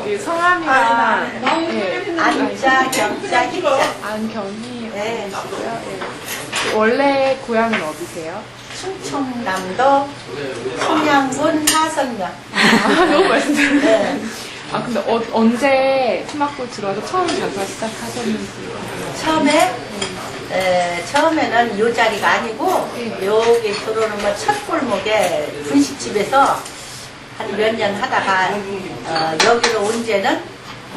이 성함이가 네, 안자, 경자, 희자. 안경희. 네. 네. 원래 고향은 어디세요? 충청남도 청양군 하성면. 너무 말씀드려요. 네. 아 근데 언제 팀학부 들어와서 처음 장사 시작하셨는지. 처음에는 요 자리가 아니고 여기 들어오는 거 첫 골목에 분식집에서 한 몇 년 하다가 여기로 온 지는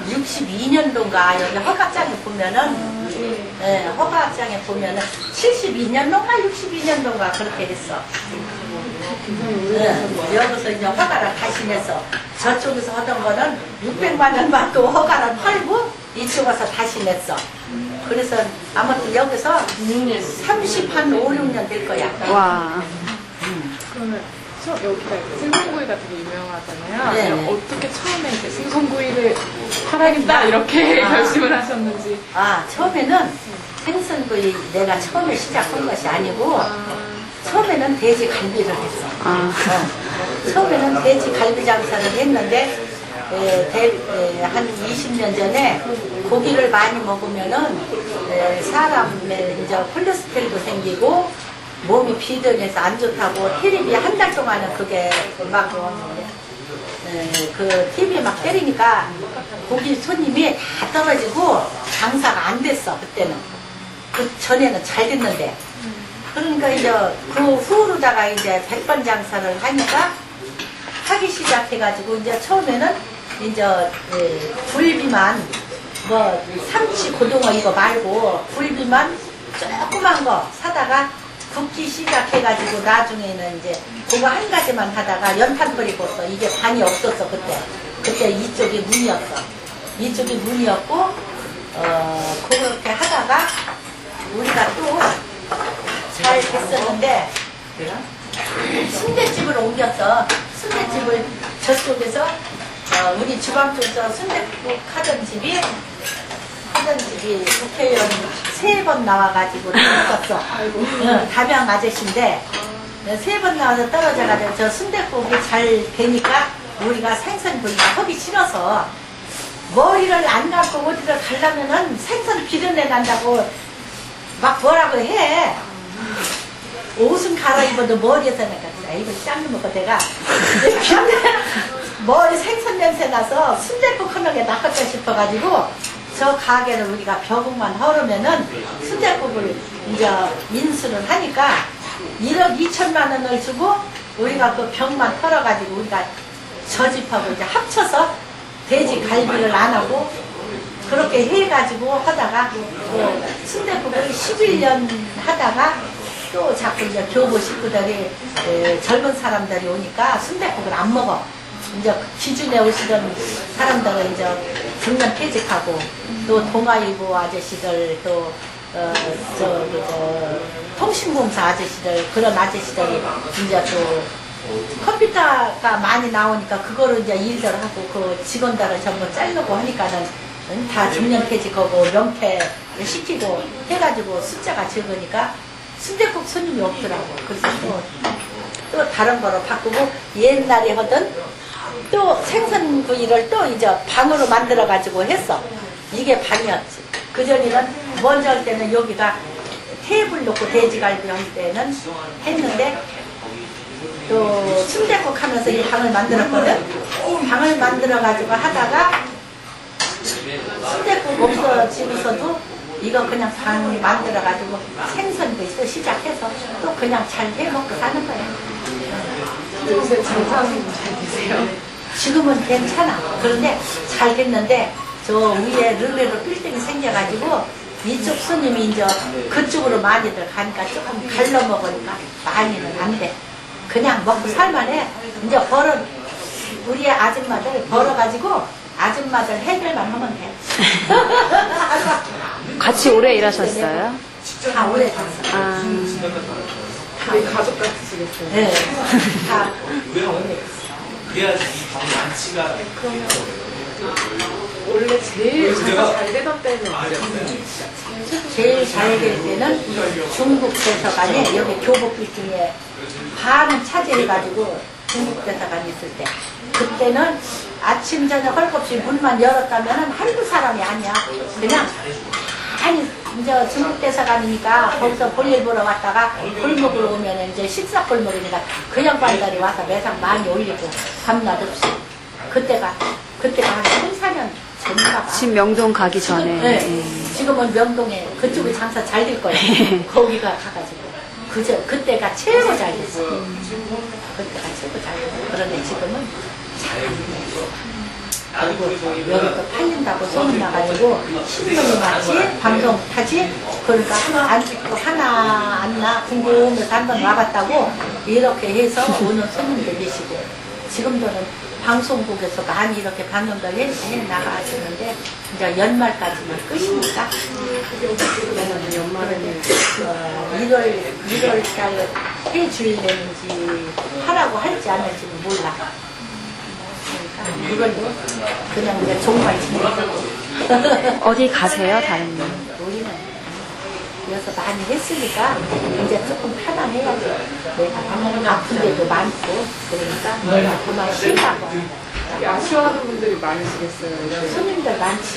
62년도인가 여기 허가장에 보면은 허가장에 보면은 72년도인가 62년도인가 그렇게 했어. 여기서 이제 허가를 다시 내서 저쪽에서 하던 거는 600만 원 받고 허가를 팔고 이쪽 와서 다시 냈어. 그래서 아무튼 여기서 30한 5, 6년 될 거야. 와. 그러면 여기가 생선구이가 되게 유명하잖아요. 네. 어떻게 처음에 이제 생선구이를 팔아야겠다 이렇게 결심을 하셨는지. 아, 처음에는 생선구이 내가 처음에 시작한 것이 아니고 처음에는 돼지 갈비를 했어. 처음에는 돼지 갈비 장사를 했는데 한 20년 전에 고기를 많이 먹으면은 사람의 이제 콜레스테롤도 생기고 몸이 비등해서 안 좋다고 텔레비 한 달 동안은 그게 막 그 TV 막 때리니까 고기 손님이 다 떨어지고 장사가 안 됐어 그때는. 그 전에는 잘 됐는데. 그러니까 이제 그 후로다가 이제 100번 장사를 하니까 하기 시작해가지고 이제 처음에는 이제 굴비만 뭐 삼치 고등어 이거 말고 굴비만 조그만 거 사다가 굽기 시작해가지고 나중에는 이제 그거 한 가지만 하다가 연탄 버리고 또 이게 반이 없었어 그때 이쪽이 문이었어. 이쪽이 문이었고 그렇게 하다가 우리가 또 잘 됐었는데 순대집을 옮겼어. 순대집을 저쪽에서 우리 주방 쪽에서 순대국 하던 집이 국회의원 3번 나와가지고 있었어. 담양 아저씨인데 3번 나와서 떨어져가지고 저 순대국이 잘 되니까 우리가 생선구이가 하기 싫어서 머리를 안 감고 어디를 가려면은 생선 비린내 난다고 막 뭐라고 해. 옷은 갈아입어도 머리에서 나니까 이거 짱 먹고 내가 머리 생선 냄새 나서 순대국 하는 게 낫겠다 싶어가지고 저 가게를 우리가 벼국만 헐으면은 순대국을 이제 인수를 하니까 1억 2천만 원을 주고 우리가 그 벽만 털어가지고 우리가 저 집하고 이제 합쳐서 돼지 갈비를 안 하고 그렇게 해가지고 하다가 순대국을 11년 하다가 또 자꾸 이제 교보 식구들이 젊은 사람들이 오니까 순대국을 안 먹어. 이제 기준에 오시던 사람들은 이제 정년 퇴직하고 또 동아일보 아저씨들 또 통신공사 아저씨들 그런 아저씨들이 이제 또 컴퓨터가 많이 나오니까 그거로 이제 일들 하고 그 직원들을 전부 자르고 하니까는 다 정년 퇴직하고 명퇴 시키고 해가지고 숫자가 적으니까 순대국 손님이 없더라고. 그래서 또 다른 거로 바꾸고 옛날에 하던 또 생선구이를 또 이제 방으로 만들어 가지고 했어. 이게 방이었지. 그전에는 먼저 할 때는 여기가 테이블 놓고 돼지갈비 할 때는 했는데 또 순대국 하면서 이 방을 만들었거든. 방을 만들어 가지고 하다가 순대국 없어지고서도 이거 그냥 방 만들어 가지고 생선구이 또 시작해서 또 그냥 잘 해먹고 사는 거야. 요새 장사는 잘 되세요? 지금은 괜찮아. 그런데 잘 됐는데 저 위에 르르르 빌딩이 생겨가지고 이쪽 손님이 이제 그쪽으로 많이들 가니까 조금 갈라 먹으니까 많이는 안 돼. 그냥 먹고 살만해. 이제 우리 아줌마들 벌어가지고 아줌마들 해결만 하면 돼. 같이 오래 일하셨어요? 다 오래 됐어. 거의 가족 같으시겠어요? 네. 다 그래야지 이 방이 안치가. 그러면 원래 제일 장사 잘 되던 때는 언제였어요? 제일 잘 될 때는 중국 대사관에 여기 교복 빌딩에 반은 차지해가지고 중국대사관 있을 때. 그때는 아침 저녁 할 것 없이 문만 열었다면 한두 사람이 아니야. 그냥 아니 이제 중국대사관이니까 거기서 볼일 보러 왔다가 골목으로 오면 이제 식사 골목이니까 그 양반들이 와서 매상 많이 올리고 밤낮 없이. 그때가 한 3, 4년 전인가 봐. 지금 명동 가기 전에. 네. 지금은 명동에 그쪽에 장사 잘 될 거예요. 거기가 가가지고. 그때가 최고 잘 됐어. 그때가 최고 잘 됐어. 그런데 지금은 그리고 여기 또 팔린다고 소문나가지고 신문이 맞지? 방송 타지? 그러니까 하나 안 나 궁금해서 한번 와봤다고 이렇게 해서 오는 손님들 계시고 지금도는 방송국에서 많이 이렇게 방송들 해 나가시는데 이제 연말까지만 끝이니까 연말은 1월 달 해주려는지 하라고 할지 안 할지는 몰라. 그러니까 이걸로 그냥 이제 정말 지내고 어디 가세요, 다른 분? 우리는 여기서 많이 했으니까 이제 조금 편안해야지. 내가 아픈데도 많고 그러니까 그만 쉬라고. 아쉬워하는 분들이 많으시겠어요. 손님들 많지.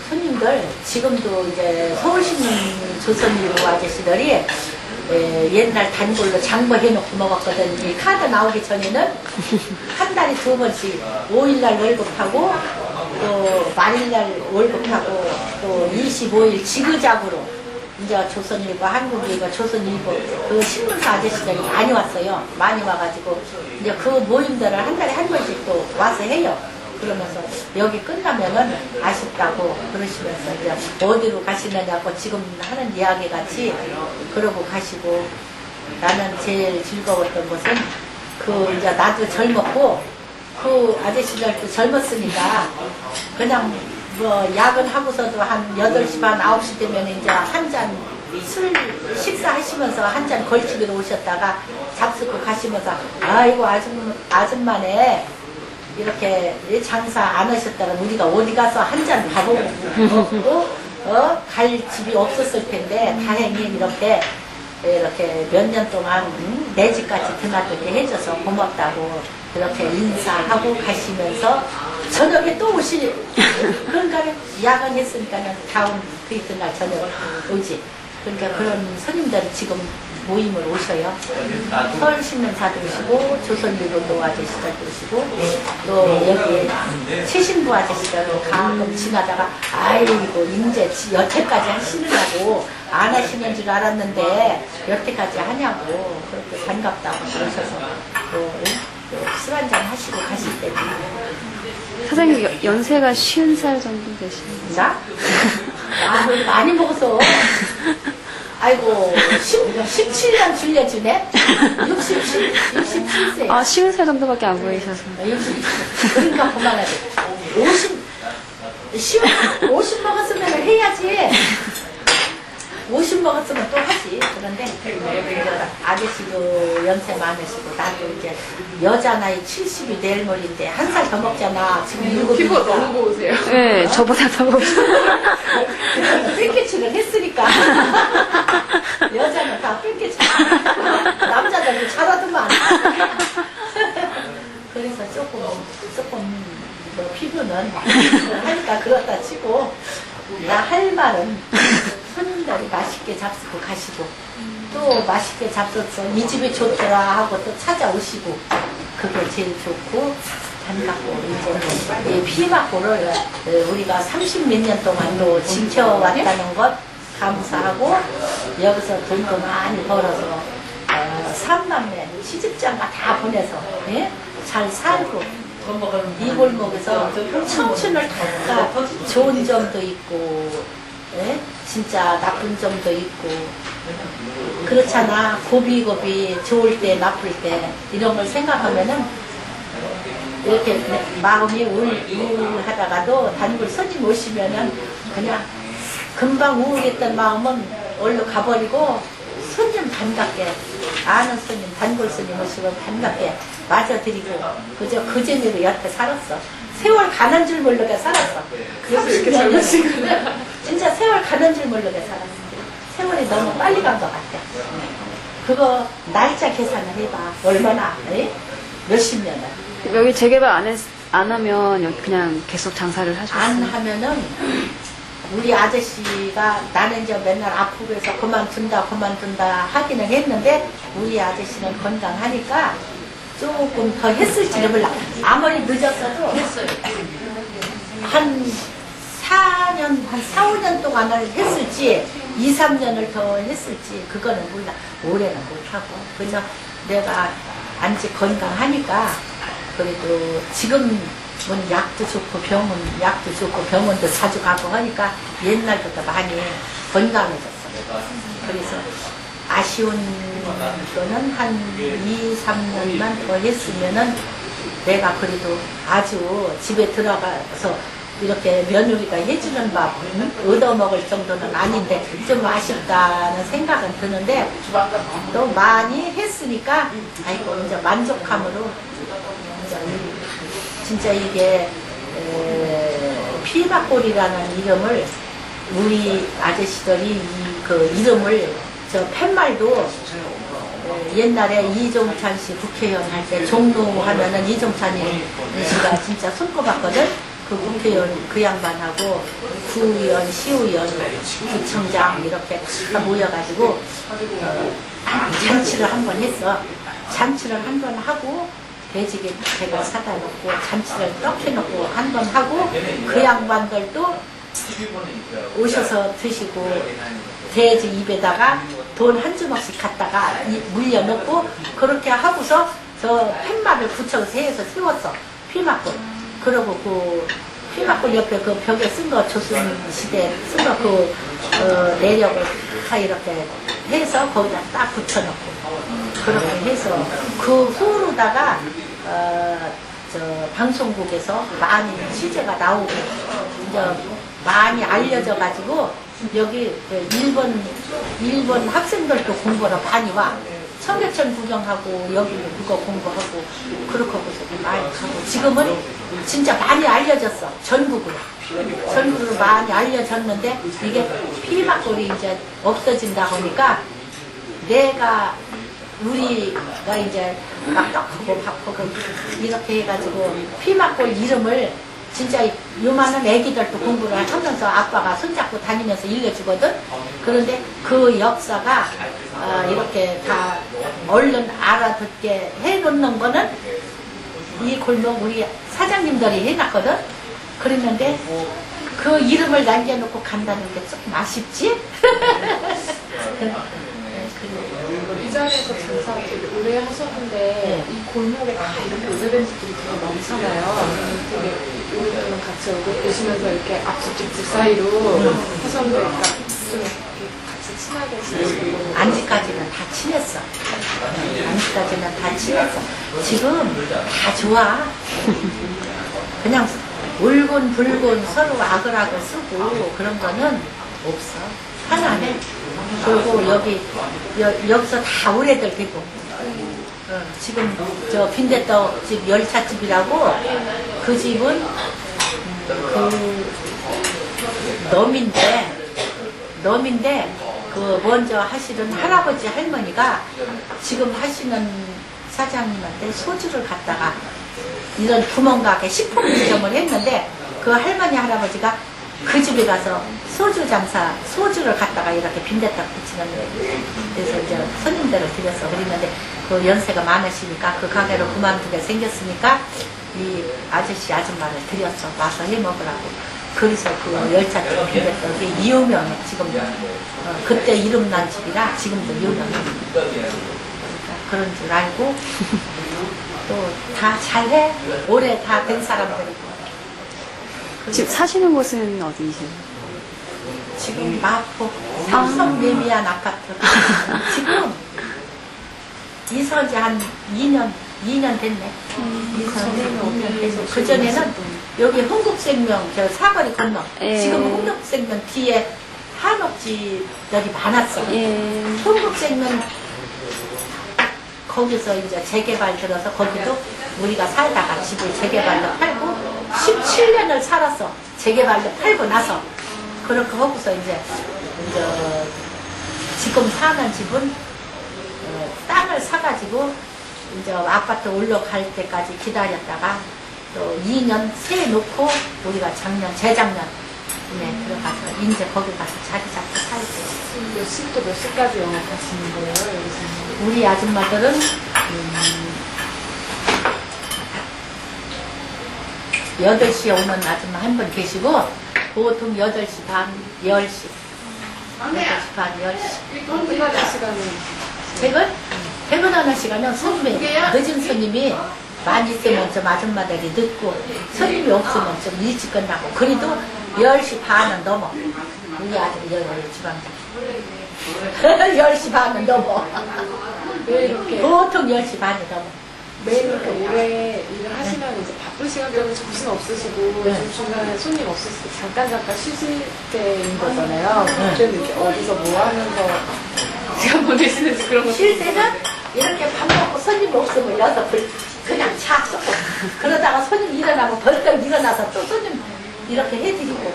손님들 지금도 이제 서울신문 조선일보 아저씨들이 옛날 단골로 장보해놓고 먹었거든. 이 카드 나오기 전에는 한 달에 2번씩 5일날 월급하고 또 말일날 월급하고 또 25일 지그작으로 이제 조선일보, 한국일보, 조선일보 그 신문사 아저씨들이 많이 왔어요. 많이 와가지고 이제 그 모임들을 한 달에 한 번씩 또 와서 해요. 그러면서 여기 끝나면은 아쉽다고 그러시면서 이제 어디로 가시느냐고 지금 하는 이야기 같이 그러고 가시고 나는 제일 즐거웠던 것은 그 이제 나도 젊었고 그 아저씨들도 젊었으니까 그냥 뭐 야근하고서도 한 8시 반 9시 되면 이제 한 잔 술 식사하시면서 한 잔 걸치기로 오셨다가 잡수고 가시면서 아이고 아줌마네 이렇게 장사 안 하셨다면 우리가 어디 가서 한 잔 가보고 갈 집이 없었을 텐데 다행히 이렇게 몇 년 동안 내 집까지 드나들게 해줘서 고맙다고 그렇게 인사하고 가시면서 저녁에 또 오시 그러니까 야간했으니까는 다음 그 이튿날 저녁 오지. 그러니까 그런 손님들이 지금 모임을 오셔요. 서울신문사도 오시고 조선일보도 아저씨들도 오시고 또 여기 최신부 아저씨들은 가끔 지나다가 아이고 이제 여태까지 하시느냐고 안 하시는 줄 알았는데 여태까지 하냐고 그렇게 반갑다고 그러셔서 또 술 한잔 하시고 가실 때도 사장님 연세가 50살 정도 되시는 나? 아, 많이 먹어서. 아이고, 17년 줄여주네? 67세. 아, 50살 정도밖에 안 보이셔서. 60, 그러니까 그만하지. 50 먹었으면 해야지. 50 먹었으면 또 하지. 그런데 아저씨도 연세 많으시고 나도 이제 여자 나이 70이 내일 모레인데 한 살 더 먹잖아. 지금 7이니까. 피부가 너무 고우세요. 네, 저보다 더 뺑개치를 했으니까. 여자는 다 뺑개치. 남자들도 잘하더만. 그래서 조금 뭐 피부는 하니까 그렇다 치고 나 할 말은 손님들이 맛있게 잡수고 가시고 또 맛있게 잡숴서 이 집이 좋더라 하고 또 찾아오시고 그게 제일 좋고 반갑고 이제 이 피막고를 우리가 30몇 년 동안 또 지켜왔다는 것 감사하고 여기서 돈도 많이 벌어서 3남매 시집장가 다 보내서 예? 잘 살고 이 골목에서 청춘을 다 좋은 점도 있고 예? 진짜 나쁜 점도 있고 그렇잖아. 고비고비 좋을 때 나쁠 때 이런 걸 생각하면은 이렇게 마음이 우울하다가도 단골 손님 오시면은 그냥 금방 우울했던 마음은 얼른 가버리고 손님 반갑게 아는 손님 단골 손님 오시면 반갑게 맞아드리고 그저 그 재미로 여태 살았어. 세월 가는 줄 모르게 살았어. 그래서 이렇게 젊으시구나. 진짜 세월 가는 줄 모르게 살았어. 세월이 너무 빨리 간 것 같아. 그거 날짜 계산을 해봐. 얼마나, 에? 몇십 년을. 여기 재개발 안 하면 여기 그냥 계속 장사를 안 하셨어요? 하면은 우리 아저씨가 나는 이제 맨날 아프고 해서 그만둔다 하기는 했는데 우리 아저씨는 건강하니까 조금 더 했을지는 몰라. 아무리 늦었어도 한 4년, 한 4, 5년 동안을 했을지 2, 3년을 더 했을지 그거는 몰라. 올해는 못하고 그냥 내가 안지 건강하니까 그래도 지금 약도 좋고 약도 좋고 병원도 자주 가고 하니까 옛날보다 많이 건강해졌어. 그래서 아쉬운 거는 한 2, 3년만 더 했으면은 내가 그래도 아주 집에 들어가서 이렇게 며느리가 해주는 밥 얻어먹을 정도는 아닌데 좀 아쉽다는 생각은 드는데 또 많이 했으니까 아이고 이제 만족함으로 이제 진짜 이게 피박골이라는 이름을 우리 아저씨들이 그 이름을 저 팻말도 옛날에 이종찬 씨 국회의원 할 때 종로 하면은 이종찬이 씨가 진짜 손꼽았거든. 그 국회의원 그 양반하고 구의원, 시의원, 구청장 이렇게 다 모여가지고 잔치를 한 번 했어. 잔치를 한 번 하고 돼지개 배가 사다 놓고 잔치를 떡 해놓고 한 번 하고 그 양반들도 오셔서 드시고 돼지 입에다가 돈 한 주먹씩 갖다가 물려놓고 그렇게 하고서 저 팻말을 붙여서 해서 세웠어. 피막골. 그러고 그 피막골 옆에 그 벽에 쓴 거 조선 시대 쓴 거 그 내력을 다 이렇게 해서 거기다 딱 붙여놓고 그렇게 해서 그 후로다가 저 방송국에서 많이 취재가 나오고 이제 많이 알려져 가지고 여기 일본 학생들도 공부하러 많이 와. 청계천 구경하고 여기도 그거 공부하고 그렇게 하고서 많이 가고 지금은 진짜 많이 알려졌어. 전국으로 많이 알려졌는데 이게 피막골이 이제 없어진다 보니까 내가 우리가 이제 막 떡하고 밥하고 이렇게 해가지고 피막골 이름을 진짜 요만한 애기들도 공부를 하면서 아빠가 손잡고 다니면서 일러주거든. 그런데 그 역사가 이렇게 다 얼른 알아듣게 해놓는 거는 이 골목 우리 사장님들이 해놨거든. 그랬는데 그 이름을 남겨놓고 간다는 게 조금 아쉽지? 이전에서 장사 되게 오래 하셨는데 이 골목에 다 이렇게 오래된집들이 되게 많잖아요. 되게 오래되면 같이 얼굴 보시면서 이렇게 앞집 뒷집 사이로 하셨는데 그러니까 좀 이렇게 같이 친하게 지내시고 안지까지는 다 친했어. 안지까지는 다 친했어. 지금 다 좋아. 그냥 울곤 불곤 서로 아글아글 쓰고 그런 거는 없어. 편안해. 그리고 여기서 다 오래들 되고. 지금 저 빈대떡집 열차집이라고 그 집은 그 넘인데 그 먼저 하시던 할아버지 할머니가 지금 하시는 사장님한테 소주를 갖다가 이런 구멍가게 식품지점을 했는데 그 할머니 할아버지가 그 집에 가서 소주를 갖다가 이렇게 빈대떡 붙이는 데서 이제 손님들을 드렸어. 그랬는데 그 연세가 많으시니까 그 가게를 그만두게 생겼으니까 이 아저씨 아줌마를 드렸어. 와서 해 먹으라고. 그래서 그 열차집 빈대떡이 유명해. 지금도. 그때 이름난 집이라 지금도 유명해. 그러니까 그런 줄 알고 또 다 잘해. 오래 다 된 사람들이고. 지금 사시는 곳은 어디세요? 지금 마포 삼성 매미안 아파트. 지금 이사 지 한 2년 됐네. 이사 2년 됐어. 그전에는 여기 흥국생명 저 사거리 건너. 지금 흥국생명 뒤에 한옥집들이 많았어. 흥국생명 거기서 이제 재개발 들어서 거기도 우리가 살다가 집을 재개발로 팔고 17년을 살았어. 재개발로 팔고 나서 그렇게 하고서 이제 지금 사는 집은 땅을 사가지고 이제 아파트 올라갈 때까지 기다렸다가 또 2년 세 놓고 우리가 재작년 들어가서 이제 거기 가서 자리 잡고 살고. 몇 시부터 몇 시까지 영업하시는 거예요, 여기서는? 우리 아줌마들은 8시에 오는 아줌마 한 분 계시고 보통 8시 반, 10시 8시 반, 10시 퇴근하는 시간은? 퇴근하는 시간은 손님이 늦은 손님이 많이 있으면 좀 아줌마들이 늦고 손님이 없으면 좀 일찍 끝나고 그래도 10시 반은 넘어. 우리 아들 주방장 10시 반은 넘어. 매일 이렇게, 보통 10시 반이 넘어. 매일 이렇게 오래 일을 하시면 이제 바쁜 시간 때문에 정신 없으시고 네. 좀 중간에 손님 없으실 때 잠깐 쉬실 때인 거잖아요. 그때는 이렇게 어디서 뭐 하면서 시간 보내시는지 그런 거. 쉴 때는 이렇게 밥 먹고 손님 없으면 여서 그냥 착 쏘고 그러다가 손님 일어나면 벌떡 일어나서 또 손님 이렇게 해드리고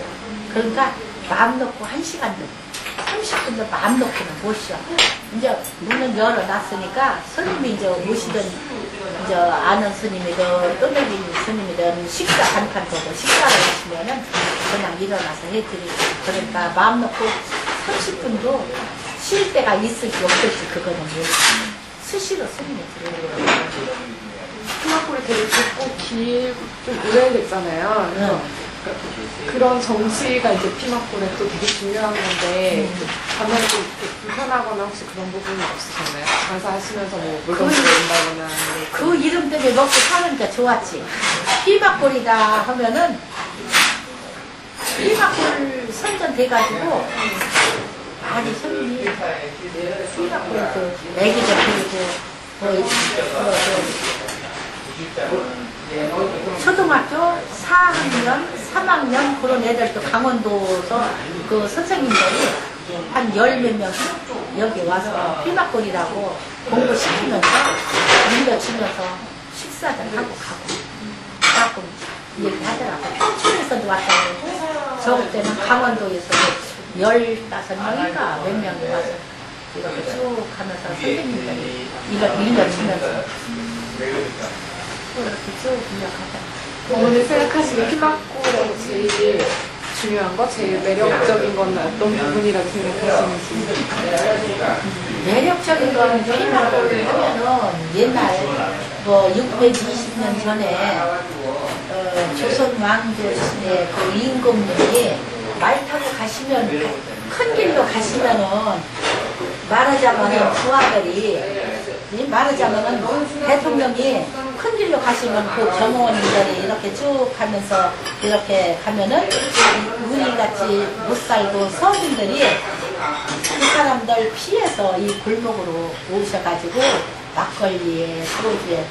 그러니까 마음 놓고 1시간도 30분도 마음 놓고는 못 쉬어. 이제 문은 열어놨으니까 손님이 이제 오시던 이제 아는 스님이든 또내기 스님이든 식사 간판 보고 식사를 하시면은 그냥 일어나서 해드리고 그러니까 마음 놓고 30분도 쉴 때가 있을지 없을지 그거는 모르겠어. 수시로 스님이 들어오는 거예요. 피막골이 되게 좁고 길고 좀 오래됐잖아요. 그래서 그런 정치가 이제 피막골에 또 되게 중요한 건데 반면에 좀 이렇게 불편하거나 혹시 그런 부분이 없으셨나요? 장사하시면서 뭐 물건 들어온다거나 그 이름 때문에 먹고 사니까 좋았지. 피막골이다 하면은 피막골 선전돼가지고 많이 손님이 피막골 그 애기들 그리고 초등학교 4학년, 3학년 그런 애들도 강원도에서 그 선생님들이 한 10몇 명 여기 와서 피막골이라고 공부시키면서 밀려주면서 식사들 하고 가끔 얘기하더라고. 평촌에서도 왔다고. 저 때는 강원도에서 15명인가 몇 명이 와서 이렇게 쭉 하면서 선생님들이 이걸 밀려주면서 이렇게 쭉 밀려가더라고. 어머니 생각하시는 피막골에서 제일 중요한 거, 제일 매력적인 건 어떤 부분이라고 생각하시는지? 매력적인 거는 피막골 하면은 옛날에 뭐 620년 전에 조선 왕조 시대 그 임금님이 말 타고 가시면 큰 길로 가시면은 말하자면은 부하들이 말하자면은 대통령이 큰 길로 가시면 그 경호원들이 이렇게 쭉 가면서 이렇게 가면은 우리같이 못 살고 서민들이 그 사람들 피해서 이 골목으로 오셔가지고 막걸리에 소주에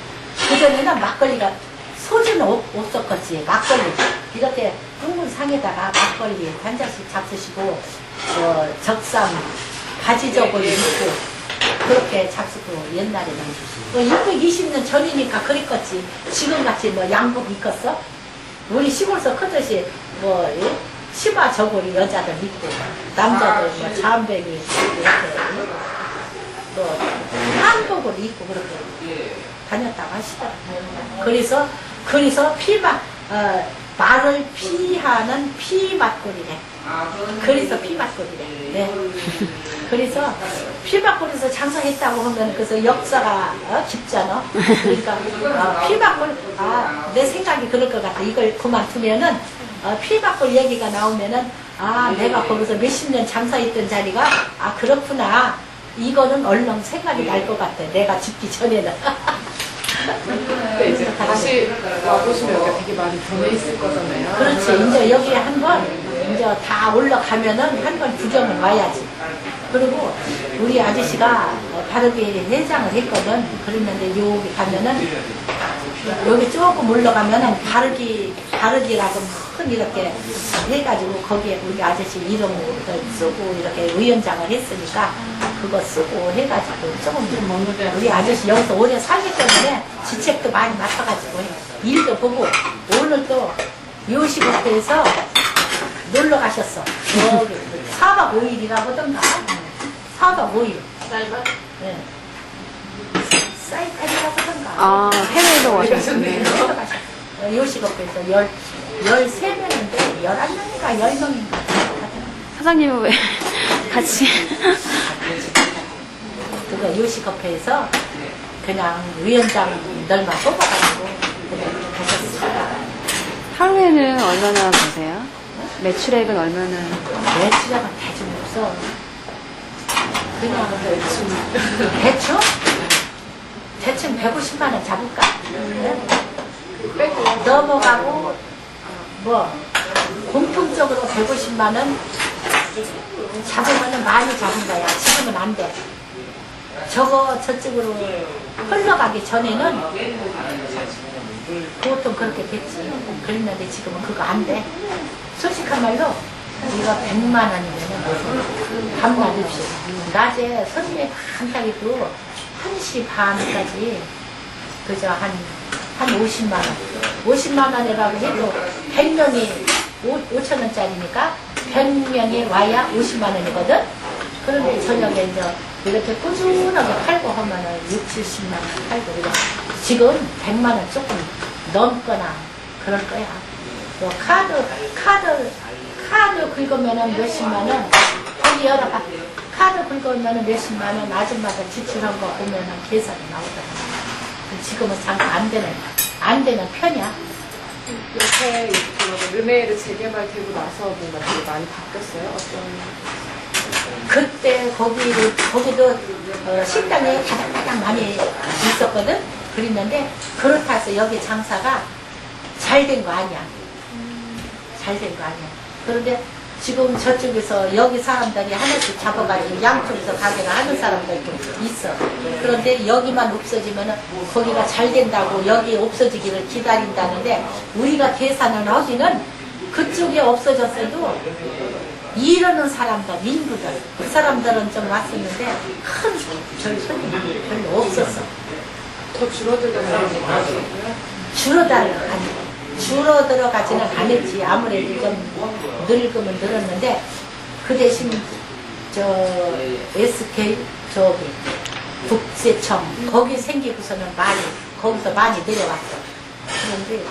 그전에는 막걸리가 소주는 없었겠지. 막걸리 이렇게 둥근 상에다가 막걸리 한 잔씩 잡수시고 적삼 가지적을 입고 그렇게 잡수고 옛날에는 620년 전이니까 그랬겠지. 지금같이 뭐 양복 입겠어? 우리 시골서 크듯이 뭐 치마 저고리 여자들 입고 남자들 뭐 잠뱅이 이렇게 뭐 한복을 입고 그렇게 다녔다고 하시더라고요. 그래서 말을 피하는 피막골이래. 그래서 피막골이래. 네. 그래서 피막골에서 장사했다고 하면 그래서 역사가 깊잖아. 그러니까 피막골 내 생각이 그럴 것 같아. 이걸 그만두면은 피막골 얘기가 나오면은 내가 거기서 몇십 년 장사했던 자리가 그렇구나. 이거는 얼른 생각이 날 것 같아. 내가 죽기 전에는. 근데 이제 다시 와보시면 여기가 되게 많이 변해 있을 거잖아요. 그렇지. 이제 여기 한 번 이제 다 올라가면은 한 번 구경을 와야지. 그리고 우리 아저씨가 바르게 회장을 했거든. 그랬는데 여기 가면은 여기 조금 올라가면은 바르기라고 큰 이렇게 해가지고 거기에 우리 아저씨 이름을 쓰고 이렇게 위원장을 했으니까 그거 쓰고 해가지고 조금 우리 아저씨 여기서 오래 살기 때문에 지책도 많이 맡아가지고 해. 일도 보고 오늘 또 요식업소에서 놀러 가셨어. 4박 5일이라고 하던가. 4박 5일. 네. 사이판이라고 하던가. 아, 해외에도 가셨네. 요식업에서 13명인데 11명인가 10명인가 사장님은 왜 같이. 그거 요식업회에서 그냥 위원장들만 뽑아가지고 그냥 하셨어요. 하루에는 얼마나 버세요? 매출액은 얼마나? 매출액은 대충 없어. 그냥 대충? 대충 150만 원 잡을까? 넘어가고 뭐 공통적으로 150만 원 잡으면 많이 잡은 거야. 지금은 안 돼. 저쪽으로 흘러가기 전에는 보통 그렇게 됐지. 그랬는데 지금은 그거 안 돼. 솔직한 말로 이거 100만 원이면 밤낮 없이 낮에 손님이 한다기도 1시 반까지 그저 한 50만 원. 50만 원이라고 해도 100명이 5천 원짜리니까 100명이 와야 50만 원이거든. 그런데 저녁에 이제 이렇게 꾸준하게 팔고 하면은 6, 70만 원 팔고 그래. 지금 100만 원 조금 넘거나 그럴 거야. 또 카드 긁으면은 몇십만 원. 거기 열어봐. 카드 긁으면은 몇십만 원. 아줌마가 지출한 거 보면은 계산이 나오더라. 지금은 잠깐 안 되는 편이야. 이렇게 르메이르 재개발되고 나서 뭔가 되게 많이 바뀌었어요? 그때 거기도 식당에 가장 많이 있었거든. 그랬는데 그렇다 해서 여기 장사가 잘 된 거 아니야. 잘 된 거 아니야. 그런데 지금 저쪽에서 여기 사람들이 하나씩 잡아가지고 양쪽에서 가게를 하는 사람들도 있어. 그런데 여기만 없어지면 거기가 잘 된다고 여기 없어지기를 기다린다는데 우리가 계산을 하기는 그쪽에 없어졌어도 이러는 사람들, 인부들 그 사람들은 좀 왔었는데 큰 손님이 별로 없었어. 더 줄어들어가요? 줄어들어가지는 않았지. 아무래도 좀 늙으면 늘었는데 그 대신 SK 저기 국세청 거기 생기고서는 거기서 많이 내려왔어. 그런데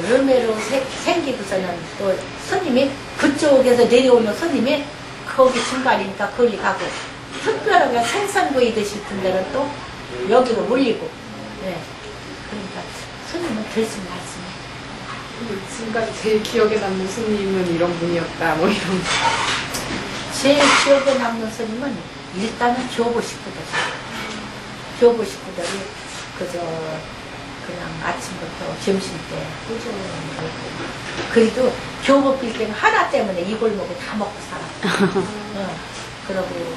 르메로 생기고서는 또 손님이 그쪽에서 내려오는 손님이 거기 중간이니까 거기 가고 특별하게 생선구이 드실 분들은 또 여기로 몰리고. 네. 그러니까 손님은 들숨 날숨. 지금까지 제일 기억에 남는 손님은 이런 분이었다, 뭐 이런. 제일 기억에 남는 손님은 일단은 교보 식구들. 교보 식구들이 그냥 아침부터 점심 때 꾸준히 그래도 교보 빌딩 하나 때문에 이 골목에 다 먹고 살아. 그러고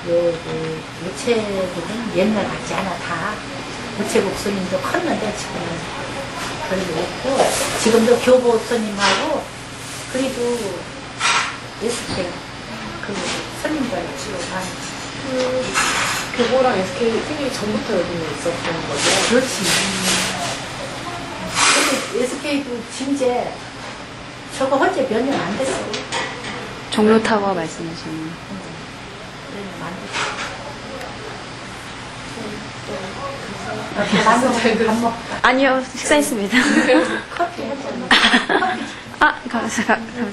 여기 우체국은 옛날 같지 않아. 다 우체국 손님도 컸는데 지금은 그래도 없고 지금도 교보 손님하고 그래도 SK 그 손님들 주로 많이 교보랑 SK 생일이 전부터 여기 있었던 거죠? 그렇지. 근데 SK도 진짜 저거 헌재 몇 년 안 됐어. 종로타워 말씀하시는. 밥 먹. 아니요, 식사했습니다. 커피 한 잔. 아, 감사합니다.